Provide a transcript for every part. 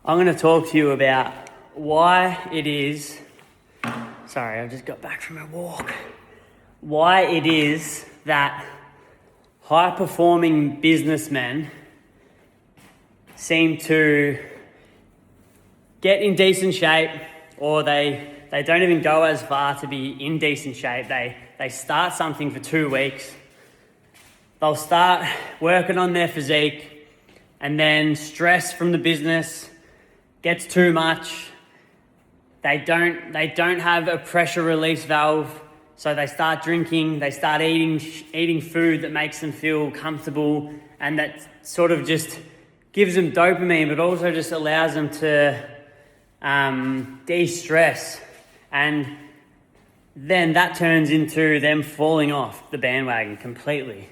I'm going to talk to you about why it is, sorry, I just got back from a walk, why it is that high-performing businessmen seem to get in decent shape, or they don't even go as far to be in decent shape. They start something for 2 weeks, they'll start working on their physique, and then stress from the business gets too much. They don't have a pressure release valve, so they start drinking, they start eating food that makes them feel comfortable, and that sort of just gives them dopamine, but also just allows them to de-stress. And then that turns into them falling off the bandwagon completely.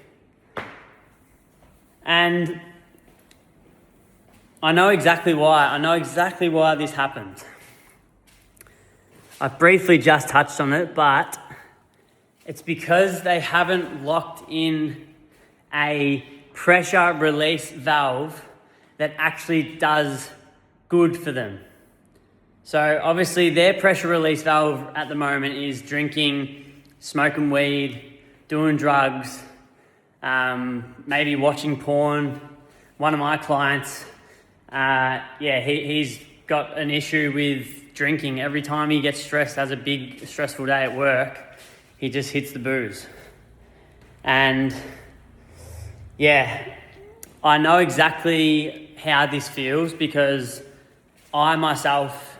And I know exactly why. I know exactly why this happened. I briefly just touched on it, but it's because they haven't locked in a pressure release valve that actually does good for them. So obviously their pressure release valve at the moment is drinking, smoking weed, doing drugs, maybe watching porn. One of my clients, he's got an issue with drinking. Every time he gets stressed, has a big stressful day at work, he just hits the booze. And I know exactly how this feels, because I myself,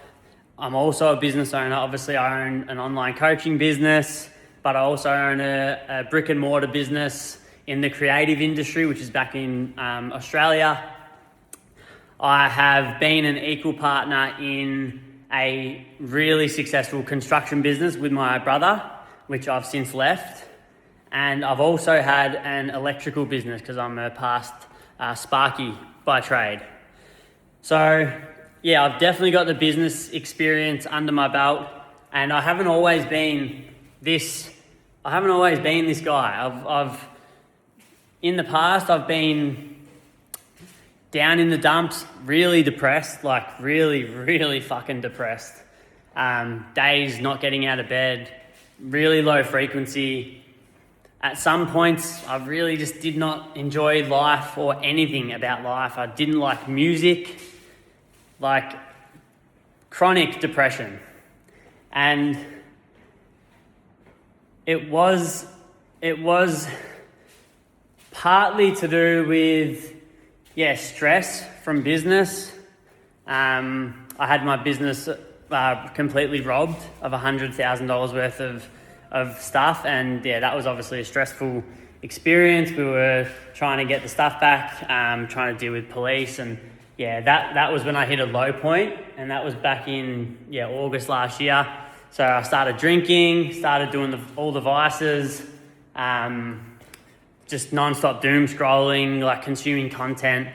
I'm also a business owner. Obviously I own an online coaching business, but I also own a brick and mortar business in the creative industry, which is back in Australia. I have been an equal partner in a really successful construction business with my brother, which I've since left. And I've also had an electrical business because I'm a past Sparky by trade. So I've definitely got the business experience under my belt, and I haven't always been this guy. I've in the past, I've been down in the dumps, really depressed, like really fucking depressed. Days not getting out of bed, really low frequency. At some points, I really just did not enjoy life or anything about life. I didn't like music, like chronic depression. And it was partly to do with stress from business. I had my business completely robbed of $100,000 worth of stuff, and that was obviously a stressful experience. We were trying to get the stuff back, trying to deal with police, and that was when I hit a low point, and that was back in August last year. So I started drinking, started doing all the vices, just non-stop doom scrolling, like consuming content.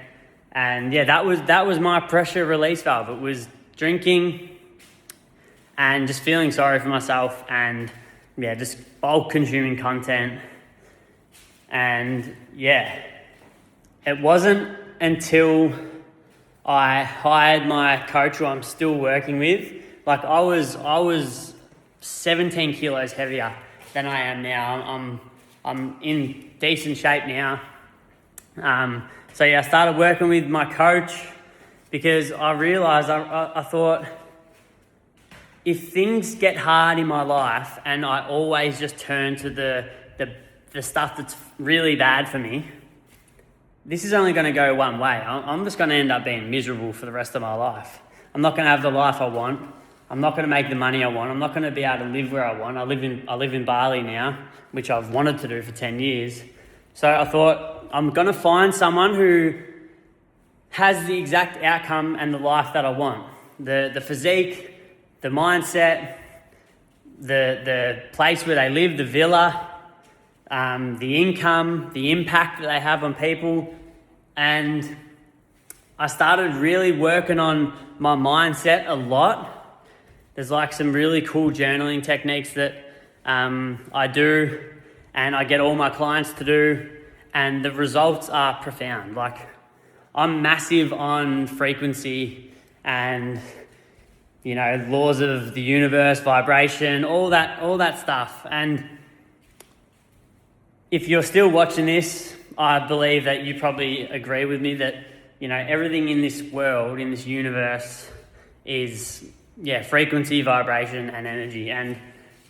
And that was my pressure release valve. It was drinking and just feeling sorry for myself, and just bulk consuming content. And it wasn't until I hired my coach, who I'm still working with. Like I was 17 kilos heavier than I am now. I'm in decent shape now. I started working with my coach because I realized, I thought, if things get hard in my life and I always just turn to the stuff that's really bad for me, this is only going to go one way. I'm just going to end up being miserable for the rest of my life. I'm not going to have the life I want. I'm not going to make the money I want. I'm not going to be able to live where I want. I live in Bali now, which I've wanted to do for 10 years. So I thought, I'm going to find someone who has the exact outcome and the life that I want. The physique, the mindset, the place where they live, the villa, the income, the impact that they have on people. And I started really working on my mindset a lot. There's like some really cool journaling techniques that I do, and I get all my clients to do, and the results are profound. Like, I'm massive on frequency and, you know, laws of the universe, vibration, all that stuff. And if you're still watching this, I believe that you probably agree with me that, you know, everything in this world, in this universe is, frequency, vibration, and energy. And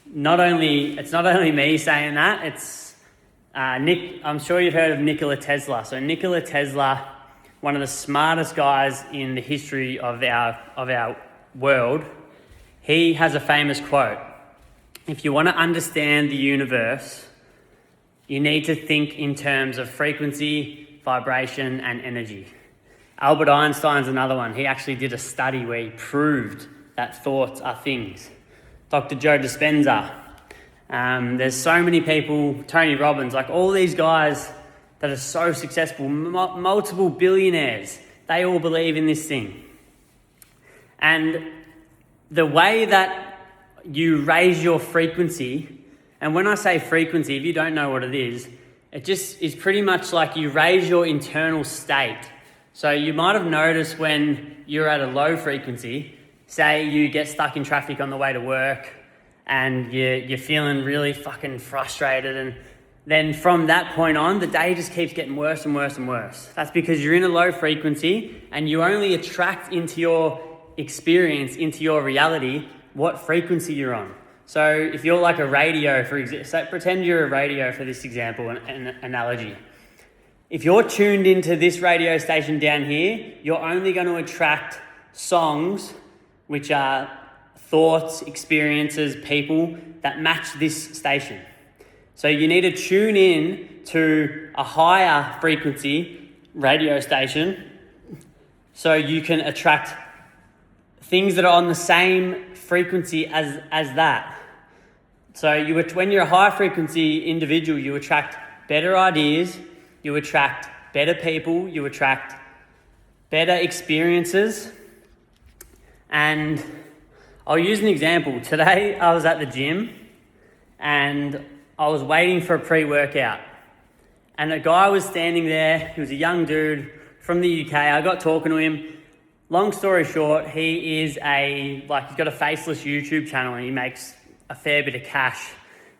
it's not only me saying that, it's I'm sure you've heard of Nikola Tesla. So Nikola Tesla, one of the smartest guys in the history of our world, he has a famous quote: if you want to understand the universe, you need to think in terms of frequency, vibration, and energy. Albert Einstein's another one. He actually did a study where he proved that thoughts are things. Dr. Joe Dispenza. There's so many people, Tony Robbins, like all these guys that are so successful, multiple billionaires, they all believe in this thing. And the way that you raise your frequency, and when I say frequency, if you don't know what it is just pretty much like you raise your internal state. So you might have noticed when you're at a low frequency, say you get stuck in traffic on the way to work and you're feeling really fucking frustrated, and then from that point on, the day just keeps getting worse and worse and worse. That's because you're in a low frequency and you only attract into your experience, into your reality, what frequency you're on. So if you're like a radio, for example, so pretend you're a radio for this example, an analogy. If you're tuned into this radio station down here, you're only going to attract songs which are thoughts, experiences, people that match this station. So you need to tune in to a higher frequency radio station so you can attract things that are on the same frequency as that. So when you're a high frequency individual, you attract better ideas, you attract better people, you attract better experiences. And I'll use an example. Today I was at the gym and I was waiting for a pre-workout. And a guy was standing there. He was a young dude from the UK. I got talking to him. Long story short, he's got a faceless YouTube channel and he makes a fair bit of cash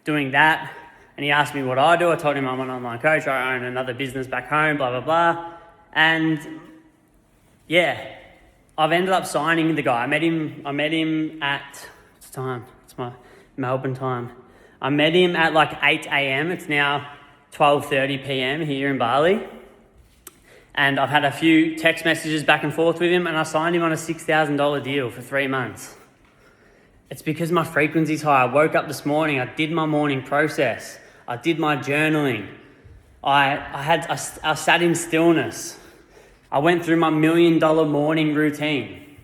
doing that. And he asked me what I do. I told him I'm an online coach. I own another business back home, blah, blah, blah. And yeah, I've ended up signing the guy. I met him at, what's the time? It's my Melbourne time. I met him at like 8 a.m. It's now 12:30 p.m. here in Bali. And I've had a few text messages back and forth with him, and I signed him on a $6,000 deal for 3 months. It's because my frequency's high. I woke up this morning, I did my morning process. I did my journaling. I sat in stillness. I went through my $1 million morning routine,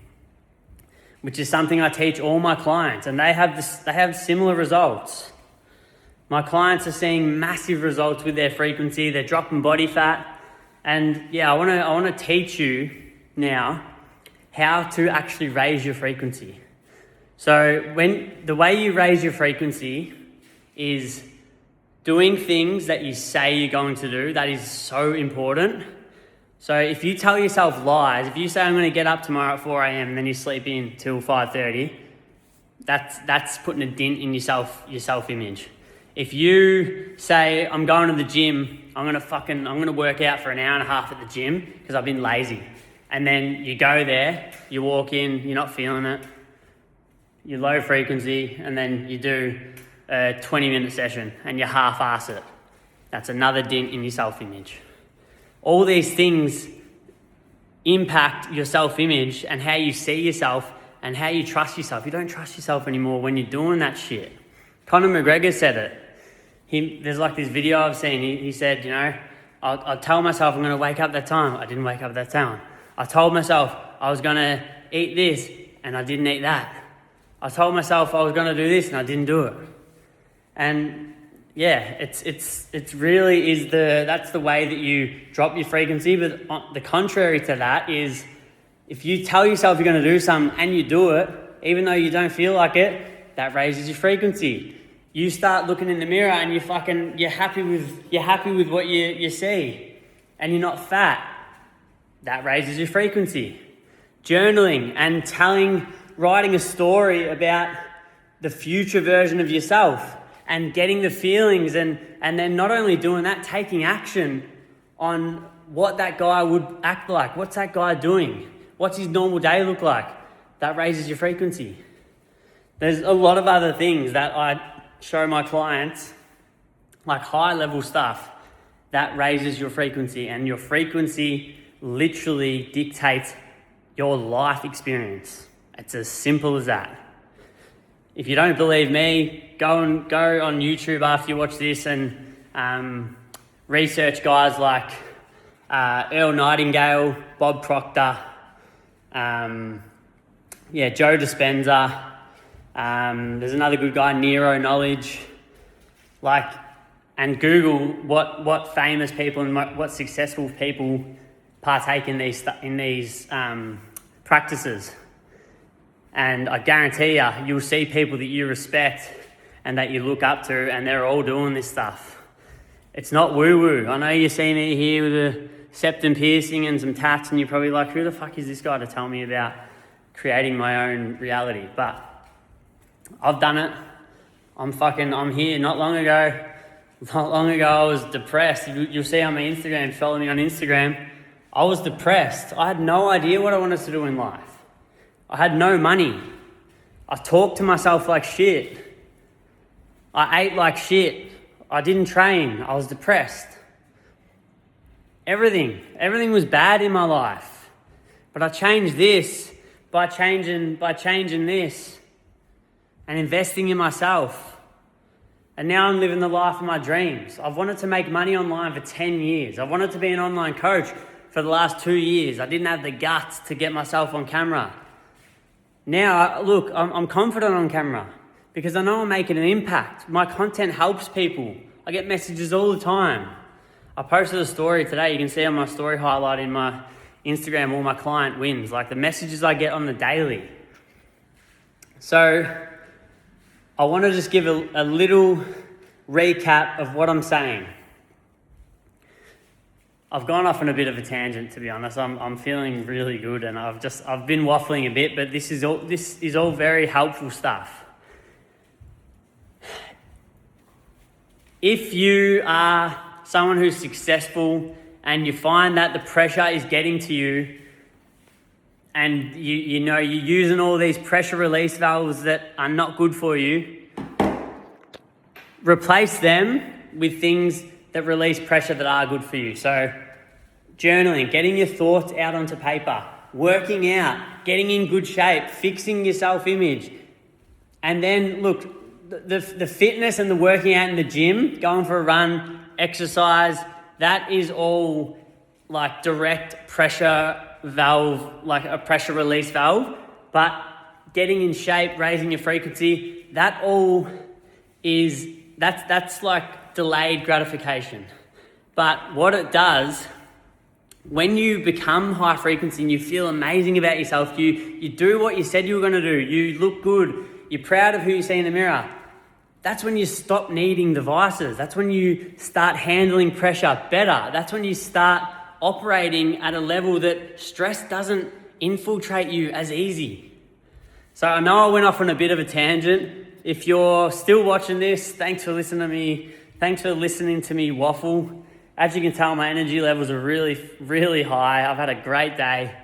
which is something I teach all my clients, and they have similar results. My clients are seeing massive results with their frequency. They're dropping body fat. And yeah, I want to teach you now how to actually raise your frequency. So the way you raise your frequency is doing things that you say you're going to do. That is so important. So if you tell yourself lies, if you say I'm going to get up tomorrow at 4 a.m. and then you sleep in till 5:30, that's putting a dent in your self-image. If you say I'm going to the gym, I'm going to work out for an hour and a half at the gym because I've been lazy, and then you go there, you walk in, you're not feeling it, you're low frequency, and then you do a 20-minute session and you half-ass it, that's another dent in your self-image. All these things impact your self-image and how you see yourself and how you trust yourself. You don't trust yourself anymore when you're doing that shit. Conor McGregor said it. There's like this video I've seen. He said, you know, I'll tell myself I'm going to wake up that time. I didn't wake up that time. I told myself I was going to eat this and I didn't eat that. I told myself I was going to do this and I didn't do it. And yeah, it's really is that's the way that you drop your frequency. But the contrary to that is if you tell yourself you're going to do something and you do it, even though you don't feel like it, that raises your frequency. You start looking in the mirror and you're happy with what you see, and you're not fat. That raises your frequency. journaling and writing a story about the future version of yourself and getting the feelings and then not only doing that, taking action on what that guy would act like. What's that guy doing? What's his normal day look like? That raises your frequency. There's a lot of other things that I show my clients, like high level stuff that raises your frequency, and your frequency literally dictates your life experience. It's as simple as that. If you don't believe me, go on YouTube after you watch this and research guys like Earl Nightingale, Bob Proctor, Joe Dispenza. There's another good guy, Nero Knowledge. And Google what famous people and what successful people partake in these practices. And I guarantee you'll see people that you respect and that you look up to, and they're all doing this stuff. It's not woo-woo. I know you see me here with a septum piercing and some tats, and you're probably like, who the fuck is this guy to tell me about creating my own reality? But I've done it. I'm here. Not long ago, I was depressed. You'll see on my Instagram, follow me on Instagram. I was depressed. I had no idea what I wanted to do in life. I had no money. I talked to myself like shit. I ate like shit. I didn't train. I was depressed. Everything was bad in my life. But I changed this by changing this and investing in myself. And now I'm living the life of my dreams. I've wanted to make money online for 10 years. I've wanted to be an online coach for the last 2 years. I didn't have the guts to get myself on camera. Now, look, I'm confident on camera because I know I'm making an impact. My content helps people. I get messages all the time. I posted a story today. You can see on my story highlight in my Instagram all my client wins, like the messages I get on the daily. So I want to just give a little recap of what I'm saying. I've gone off on a bit of a tangent, to be honest. I'm feeling really good, and I've been waffling a bit, but this is all very helpful stuff. If you are someone who's successful and you find that the pressure is getting to you, and you're using all these pressure release valves that are not good for you, replace them with things that release pressure that are good for you. So journaling, getting your thoughts out onto paper, working out, getting in good shape, fixing your self-image. And then look, the fitness and the working out in the gym, going for a run, exercise, that is all like direct pressure valve, like a pressure release valve. But getting in shape, raising your frequency, that all is, that's like delayed gratification. But what it does, when you become high frequency and you feel amazing about yourself, you do what you said you were going to do, you look good, you're proud of who you see in the mirror, that's when you stop needing devices. That's when you start handling pressure better. That's when you start operating at a level that stress doesn't infiltrate you as easy. So I know I went off on a bit of a tangent. If you're still watching this, thanks for listening to me. Thanks for listening to me waffle. As you can tell, my energy levels are really, really high. I've had a great day.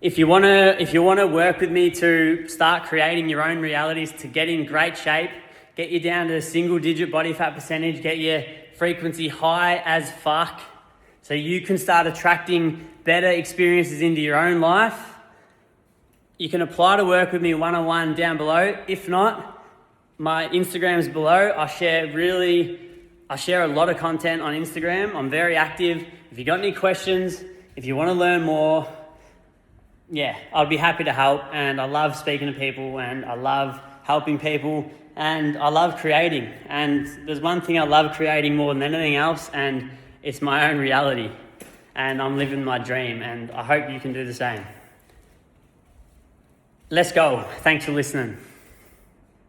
If you want to work with me to start creating your own realities, to get in great shape, get you down to a single-digit body fat percentage, get your frequency high as fuck, so you can start attracting better experiences into your own life, you can apply to work with me one-on-one down below. If not, my Instagram's below. I share a lot of content on Instagram. I'm very active. If you got any questions, if you want to learn more, I'd be happy to help. And I love speaking to people, and I love helping people, and I love creating. And there's one thing I love creating more than anything else, and it's my own reality. And I'm living my dream, and I hope you can do the same. Let's go. Thanks for listening.